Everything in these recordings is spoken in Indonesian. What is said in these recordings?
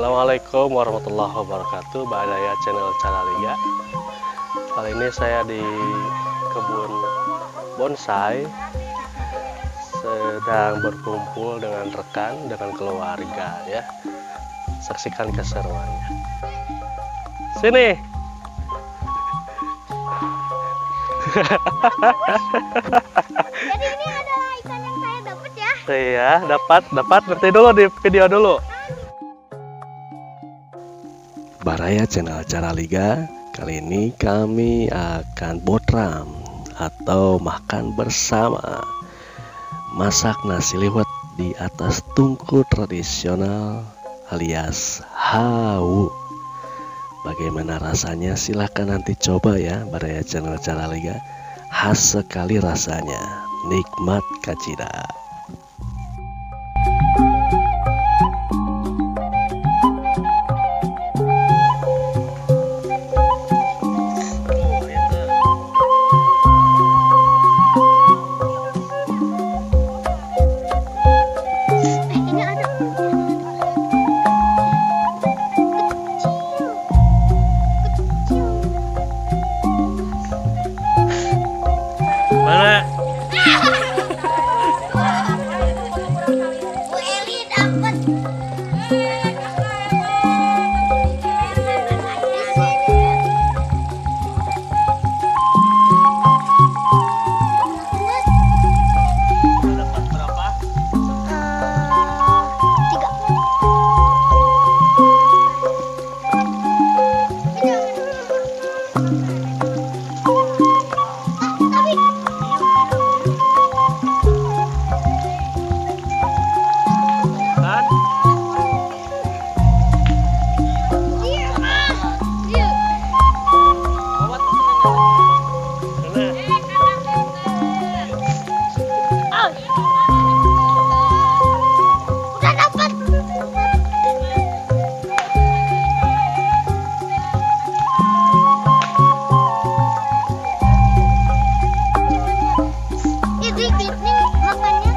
Assalamualaikum warahmatullahi wabarakatuh. Badaya channel Caraliga. Kali ini saya di kebun bonsai, sedang berkumpul dengan rekan, dengan keluarga ya. Saksikan keseruannya. Sini. Jadi ini adalah ikan yang saya dapat ya. Iya, dapat. Nanti dulu di video dulu. Badaya channel Caraliga. Kali ini kami akan botram atau makan bersama, masak nasi liwet di atas tungku tradisional alias hau. Bagaimana rasanya? Silahkan nanti coba ya, Badaya channel Caraliga. Khas sekali rasanya, nikmat kacida. Mana? Bu Eli dapat. Dapat berapa? 3. Kan? Udah dapat. Ini makannya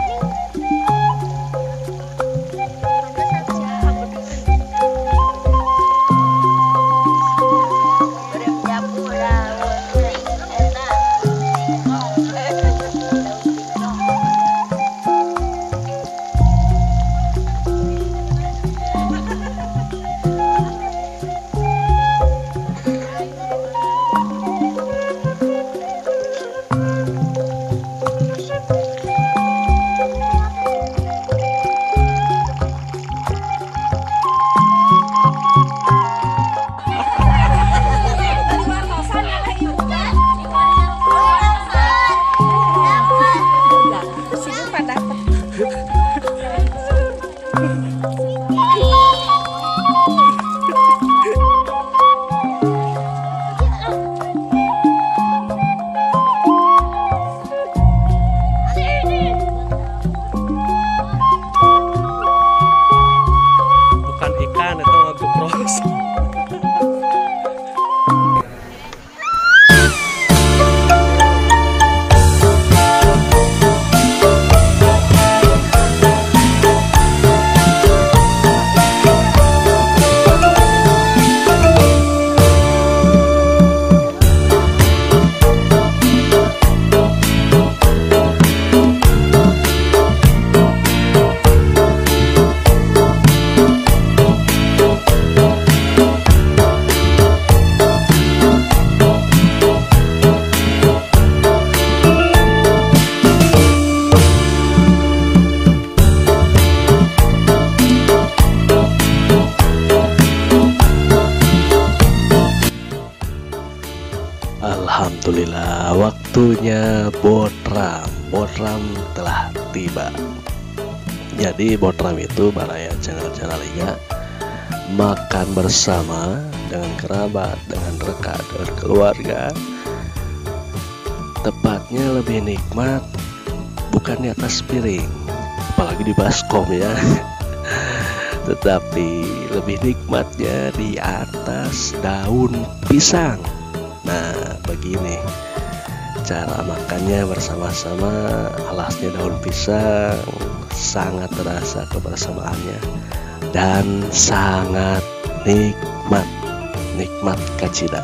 nih. Bukan ikan, itu gupros. Alhamdulillah, waktunya botram telah tiba. Jadi botram itu Badaya channel Caraliga makan bersama dengan kerabat, dengan rekan, dengan keluarga. Tepatnya lebih nikmat bukan di atas piring, apalagi di baskom ya. Tetapi lebih nikmatnya di atas daun pisang. Nah, begini cara makannya bersama-sama, alasnya daun pisang, sangat terasa kebersamaannya. dan sangat nikmat kacida.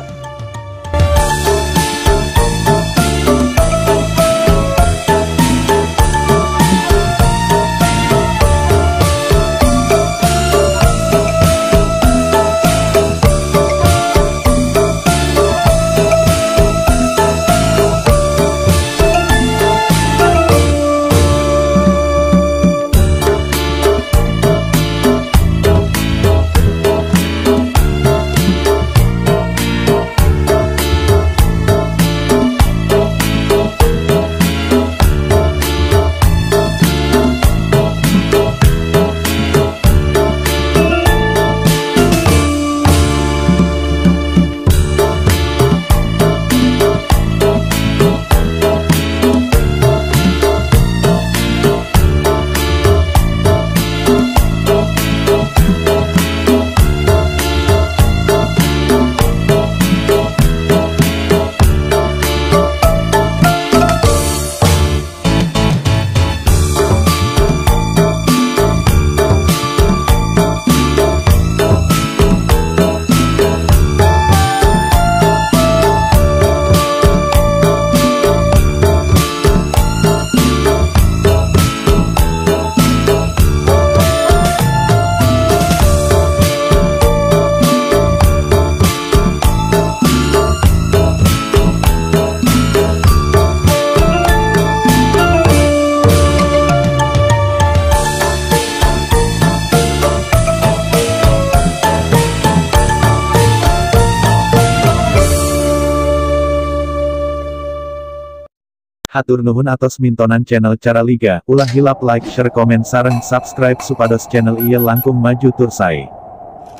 Hatur nuhun atos mintonan channel Cara Liga, ulah hilap like, share, komen, sareng subscribe supados channel ieu langkung maju tur sae.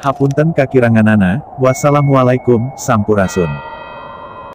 Hapunten kakiranganana, wassalamualaikum, sampurasun.